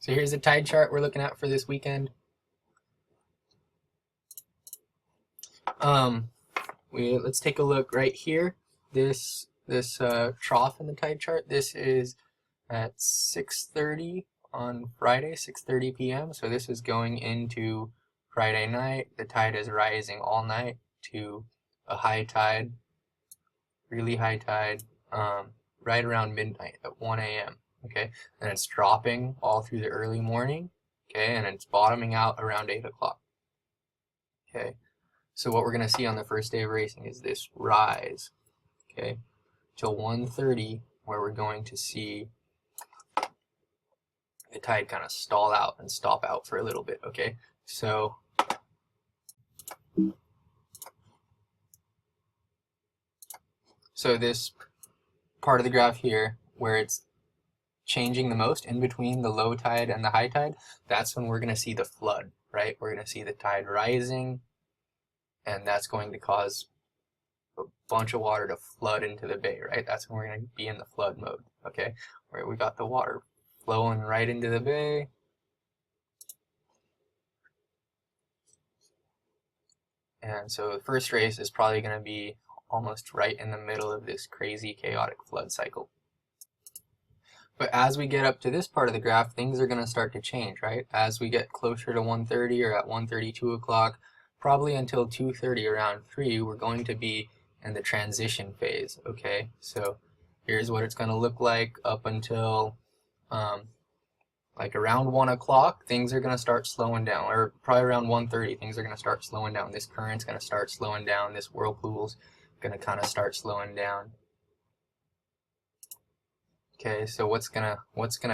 So here's the tide chart we're looking at for this weekend. Let's take a look right here. This trough in the tide chart. This is at 6:30 on Friday, 6:30 p.m. So this is going into Friday night. The tide is rising all night to a high tide, really high tide, right around midnight at 1 a.m. Okay, and it's dropping all through the early morning. Okay, and it's bottoming out around 8 o'clock. Okay, so what we're going to see on the first day of racing is this rise. Okay, till 1:30, where we're going to see the tide kind of stall out and stop out for a little bit. Okay, so this part of the graph here, where it's changing the most in between the low tide and the high tide, that's when we're going to see the flood, right? We're going to see the tide rising, and that's going to cause a bunch of water to flood into the bay, right? That's when we're going to be in the flood mode, okay? Where we got the water flowing right into the bay. And so the first race is probably going to be almost right in the middle of this crazy chaotic flood cycle. But as we get up to this part of the graph, things are going to start to change, right? As we get closer to 1:30 or at 1:30, 2 o'clock, probably until 2:30, around 3, we're going to be in the transition phase, okay? So here's what it's going to look like up until like around 1 o'clock, things are going to start slowing down, or probably around 1:30, things are going to start slowing down. This current's going to start slowing down. This whirlpool's going to kind of start slowing down. Okay, so what's gonna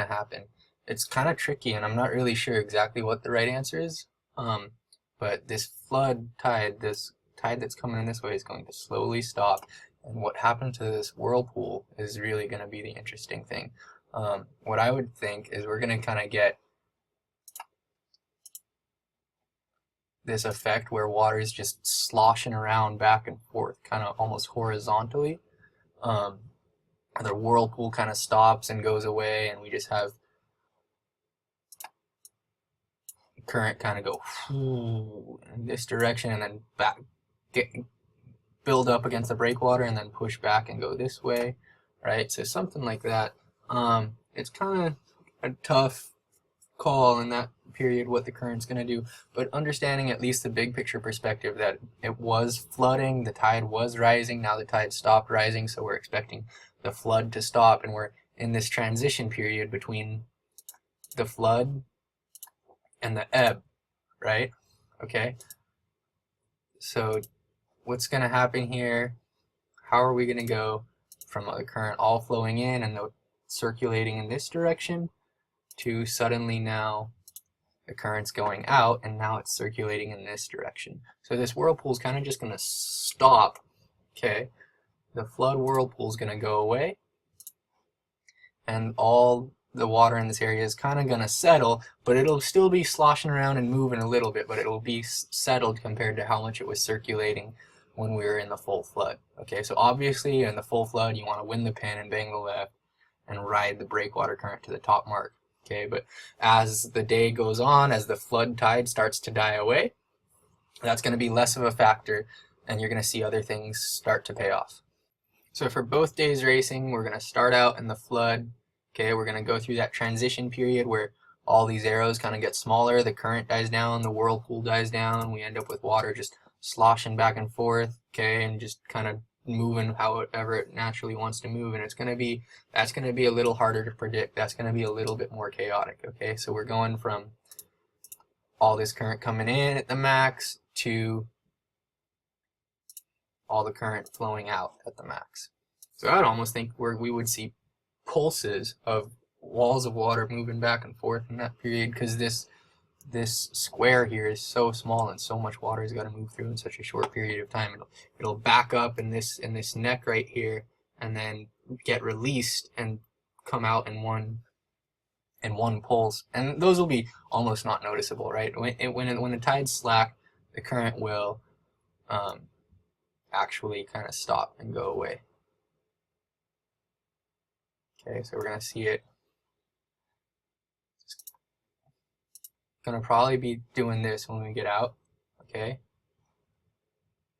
happen? It's kind of tricky, and I'm not really sure exactly what the right answer is. But this flood tide, this tide that's coming in this way, is going to slowly stop. And what happened to this whirlpool is really going to be the interesting thing. What I would think is we're going to kind of get this effect where water is just sloshing around back and forth, kind of almost horizontally. The whirlpool kind of stops and goes away, and we just have the current kind of go in this direction and then back, build up against the breakwater and then push back and go this way, right? So something like that. It's kind of a tough call in that period what the current's going to do, but understanding at least the big picture perspective that it was flooding, the tide was rising, now the tide stopped rising, so we're expecting the flood to stop, and we're in this transition period between the flood and the ebb, right? Okay, so what's going to happen here? How are we going to go from the current all flowing in and the circulating in this direction to suddenly now the current's going out and now it's circulating in this direction? So this whirlpool is kind of just going to stop. Okay, the flood whirlpool is going to go away, and all the water in this area is kind of going to settle, but it'll still be sloshing around and moving a little bit, but it'll be settled compared to how much it was circulating when we were in the full flood. Okay, so obviously in the full flood you want to win the pin and bang the left and ride the breakwater current to the top mark. Okay, but as the day goes on, as the flood tide starts to die away, that's going to be less of a factor, and you're going to see other things start to pay off. So for both days racing, we're going to start out in the flood. Okay, we're going to go through that transition period where all these arrows kind of get smaller, the current dies down, the whirlpool dies down, we end up with water just sloshing back and forth, okay, and just kind of moving however it naturally wants to move, and that's going to be a little harder to predict. That's going to be a little bit more chaotic. Okay, so we're going from all this current coming in at the max to all the current flowing out at the max. So I'd almost think we would see pulses of walls of water moving back and forth in that period, because this square here is so small and so much water has got to move through in such a short period of time. It'll back up in this neck right here and then get released and come out in one pulse, and those will be almost not noticeable, right? When the tide's slack, the current will actually kind of stop and go away. Okay, so we're going to see it gonna probably be doing this when we get out, okay?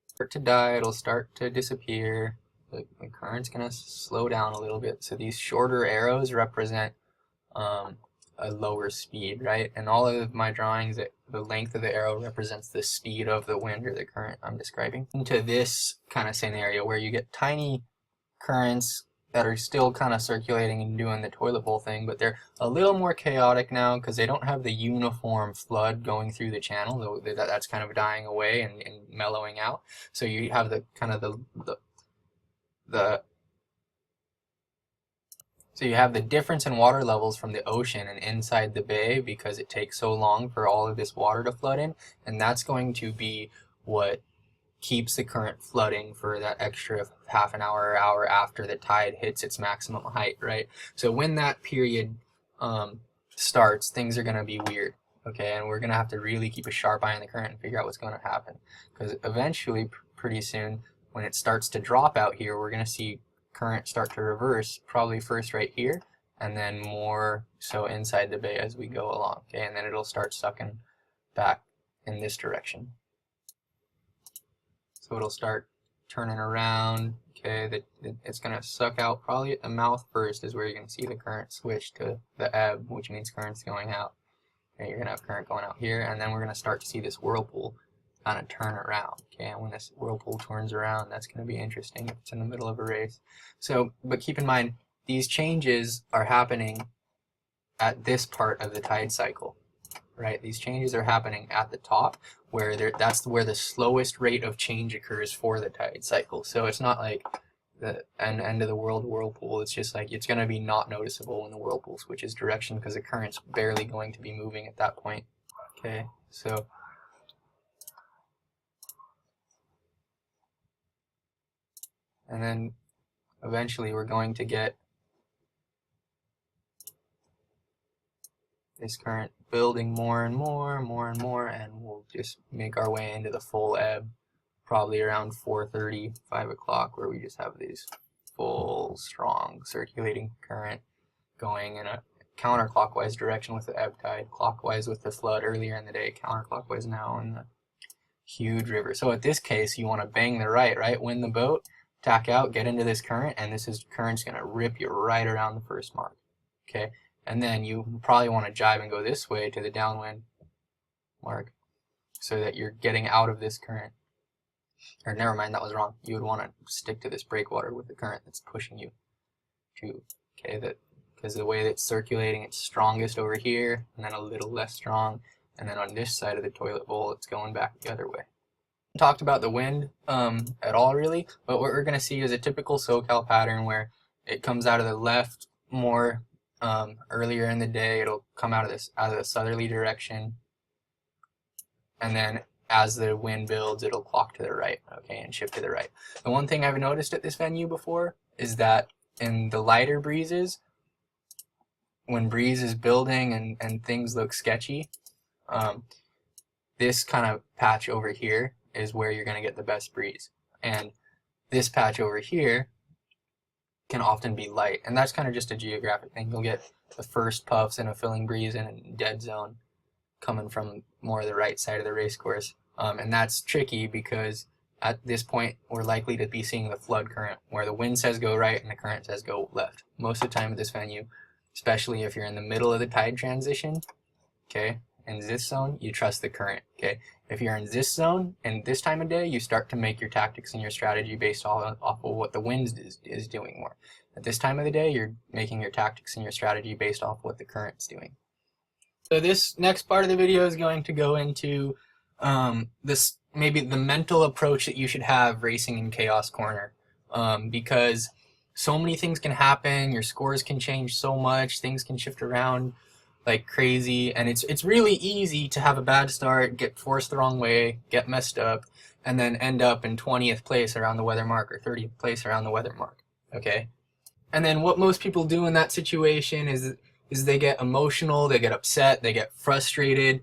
Start to die, it'll start to disappear. The current's gonna slow down a little bit. So these shorter arrows represent a lower speed, right? And all of my drawings, the length of the arrow represents the speed of the wind or the current I'm describing. Into this kind of scenario where you get tiny currents that are still kind of circulating and doing the toilet bowl thing, but they're a little more chaotic now because they don't have the uniform flood going through the channel. That's kind of dying away and mellowing out. So you have the kind of so you have the difference in water levels from the ocean and inside the bay because it takes so long for all of this water to flood in, and that's going to be what keeps the current flooding for that extra half an hour or hour after the tide hits its maximum height, right? So when that period starts, things are going to be weird, okay? And we're going to have to really keep a sharp eye on the current and figure out what's going to happen, because eventually, pretty soon, when it starts to drop out here, we're going to see current start to reverse, probably first right here, and then more so inside the bay as we go along, okay? And then it'll start sucking back in this direction. So it'll start turning around, okay? It's going to suck out probably at the mouth first is where you're going to see the current switch to the ebb, which means current's going out. Okay, you're going to have current going out here, and then we're going to start to see this whirlpool kind of turn around, okay? And when this whirlpool turns around, that's going to be interesting if it's in the middle of a race. So, but keep in mind, these changes are happening at this part of the tide cycle, right? These changes are happening at the top, where that's where the slowest rate of change occurs for the tide cycle. So it's not like the end of the world whirlpool. It's just like it's going to be not noticeable when the whirlpool switches direction because the current's barely going to be moving at that point, okay? So and then eventually we're going to get this current building more and more, and we'll just make our way into the full ebb, probably around 4:30, 5 o'clock, where we just have these full, strong, circulating current going in a counterclockwise direction with the ebb tide, clockwise with the flood earlier in the day, counterclockwise now in the huge river. So at this case, you want to bang the right, win the boat, tack out, get into this current, and current's going to rip you right around the first mark, okay? And then you probably want to jibe and go this way to the downwind mark so that you're getting out of this current. Or never mind, that was wrong. You would want to stick to this breakwater with the current that's pushing you to, okay, because the way that it's circulating, it's strongest over here, and then a little less strong, and then on this side of the toilet bowl, it's going back the other way. Talked about the wind at all really, but what we're going to see is a typical SoCal pattern where it comes out of the left more earlier in the day. It'll come out of the southerly direction, and then as the wind builds, it'll clock to the right, okay, and shift to the right. The one thing I've noticed at this venue before is that in the lighter breezes, when breeze is building and things look sketchy, this kind of patch over here is where you're going to get the best breeze. And this patch over here can often be light. And that's kind of just a geographic thing. You'll get the first puffs in a filling breeze in a dead zone coming from more of the right side of the race course. And that's tricky because at this point, we're likely to be seeing the flood current where the wind says go right and the current says go left. Most of the time at this venue, especially if you're in the middle of the tide transition, okay, in this zone, you trust the current, okay? If you're in this zone and this time of day, you start to make your tactics and your strategy based off of what the wind is doing more. At this time of the day, you're making your tactics and your strategy based off what the current's doing. So this next part of the video is going to go into this maybe the mental approach that you should have racing in Chaos Corner, because so many things can happen, your scores can change so much, things can shift around like crazy, and it's really easy to have a bad start, get forced the wrong way, get messed up, and then end up in 20th place around the weather mark or 30th place around the weather mark, okay? And then what most people do in that situation is they get emotional, they get upset, they get frustrated,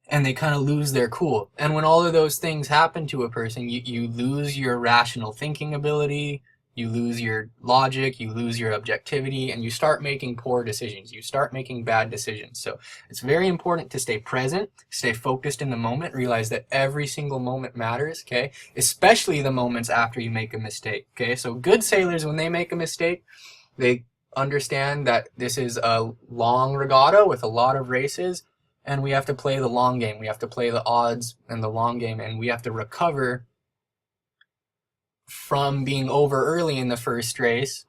and they kind of lose their cool. And when all of those things happen to a person, you lose your rational thinking ability, you lose your logic, you lose your objectivity, and you start making poor decisions. You start making bad decisions. So it's very important to stay present, stay focused in the moment, realize that every single moment matters, okay? Especially the moments after you make a mistake, okay? So good sailors, when they make a mistake, they understand that this is a long regatta with a lot of races, and we have to play the long game. We have to play the odds and the long game, and we have to recover from being over early in the first race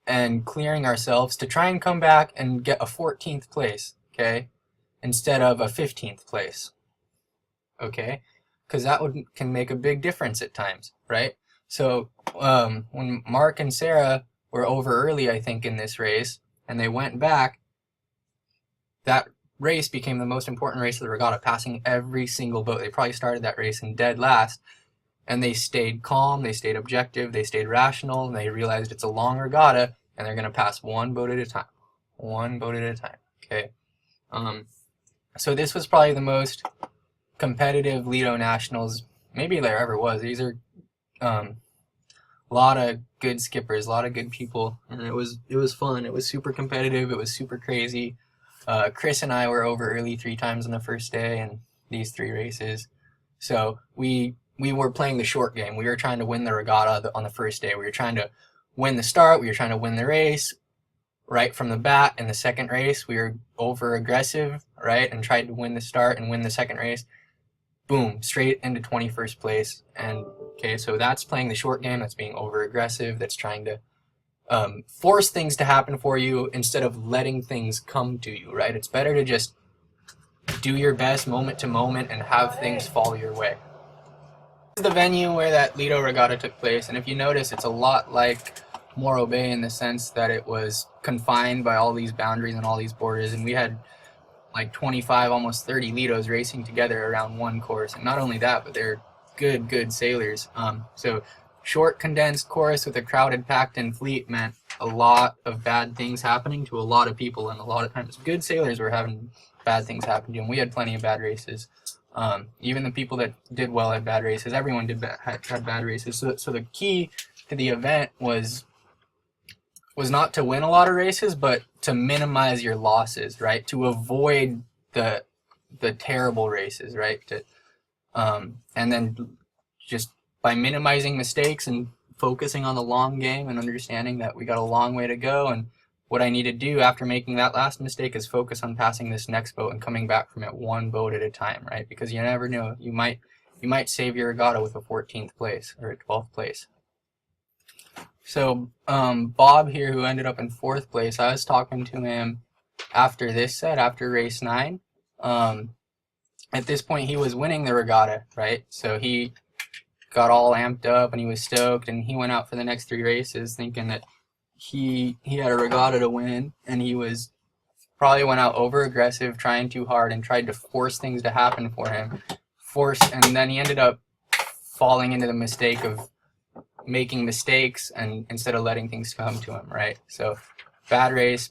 and clearing ourselves to try and come back and get a 14th place, okay, instead of a 15th place, okay, because that can make a big difference at times, right? So when Mark and Sarah were over early, I think, in this race, and they went back, that race became the most important race of the regatta, passing every single boat. They probably started that race in dead last, and they stayed calm, they stayed objective, they stayed rational, and they realized it's a long regatta, and they're going to pass one boat at a time. One boat at a time, okay? So this was probably the most competitive Lido Nationals maybe there ever was. These are a lot of good skippers, a lot of good people, and it was fun. It was super competitive, it was super crazy. Chris and I were over early 3 times on the first day in these 3 races. So we were playing the short game. We were trying to win the regatta on the first day. We were trying to win the start. We were trying to win the race right from the bat. In the second race, we were over aggressive, right, and tried to win the start and win the second race. Boom, straight into 21st place. And okay, so that's playing the short game. That's being over aggressive. That's trying to force things to happen for you instead of letting things come to you, right? It's better to just do your best moment to moment and have things fall your way. This is the venue where that Lido Regatta took place, and if you notice, it's a lot like Morro Bay in the sense that it was confined by all these boundaries and all these borders, and we had like 25, almost 30 Lidos racing together around one course. And not only that, but they're good sailors. So short, condensed course with a crowded, packed-in fleet meant a lot of bad things happening to a lot of people, and a lot of times good sailors were having bad things happen to them. We had plenty of bad races. Even the people that did well had bad races. Everyone had bad races. So the key to the event was not to win a lot of races, but to minimize your losses, right? To avoid the terrible races, right? And then just by minimizing mistakes and focusing on the long game and understanding that we got a long way to go, and what I need to do after making that last mistake is focus on passing this next boat and coming back from it one boat at a time, right? Because you never know, you might save your regatta with a 14th place or a 12th place. So Bob here, who ended up in 4th place, I was talking to him after this set, after race 9. At this point, he was winning the regatta, right? So he got all amped up and he was stoked, and he went out for the next 3 races thinking that he had a regatta to win, and he probably went out over aggressive, trying too hard, and tried to force things to happen for him. And then he ended up falling into the mistake of making mistakes and instead of letting things come to him, right? So bad race,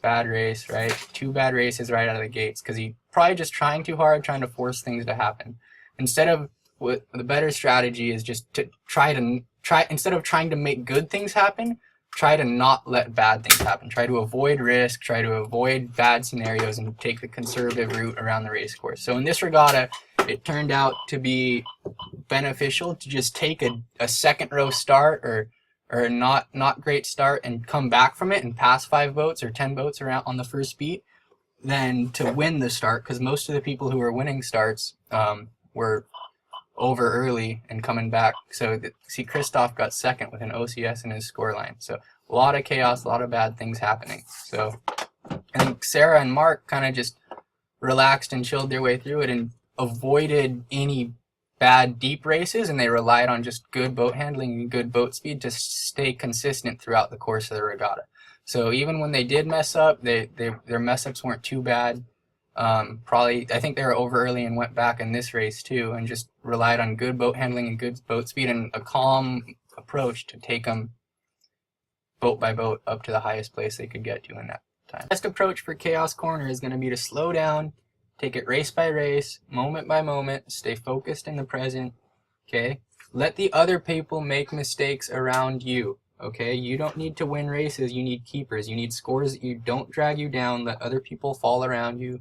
right? 2 bad races right out of the gates because he probably just trying too hard, trying to force things to happen. Instead of the better strategy is just to instead of trying to make good things happen, try to not let bad things happen. Try to avoid risk, try to avoid bad scenarios, and take the conservative route around the race course. So in this regatta, it turned out to be beneficial to just take a second row start or a not great start and come back from it and pass 5 boats or 10 boats around on the first beat than to win the start, because most of the people who were winning starts were over early and coming back. So see, Christoph got 2nd with an OCS in his scoreline. So a lot of chaos, a lot of bad things happening. So I think Sarah and Mark kind of just relaxed and chilled their way through it and avoided any bad deep races, and they relied on just good boat handling and good boat speed to stay consistent throughout the course of the regatta. So even when they did mess up, their mess ups weren't too bad. I think they were over early and went back in this race too, and just relied on good boat handling and good boat speed and a calm approach to take them boat by boat up to the highest place they could get to in that time. The best approach for Chaos Corner is going to be to slow down, take it race by race, moment by moment, stay focused in the present, okay? Let the other people make mistakes around you, Okay, you don't need to win races, you need keepers. You need scores that you don't drag you down, let other people fall around you,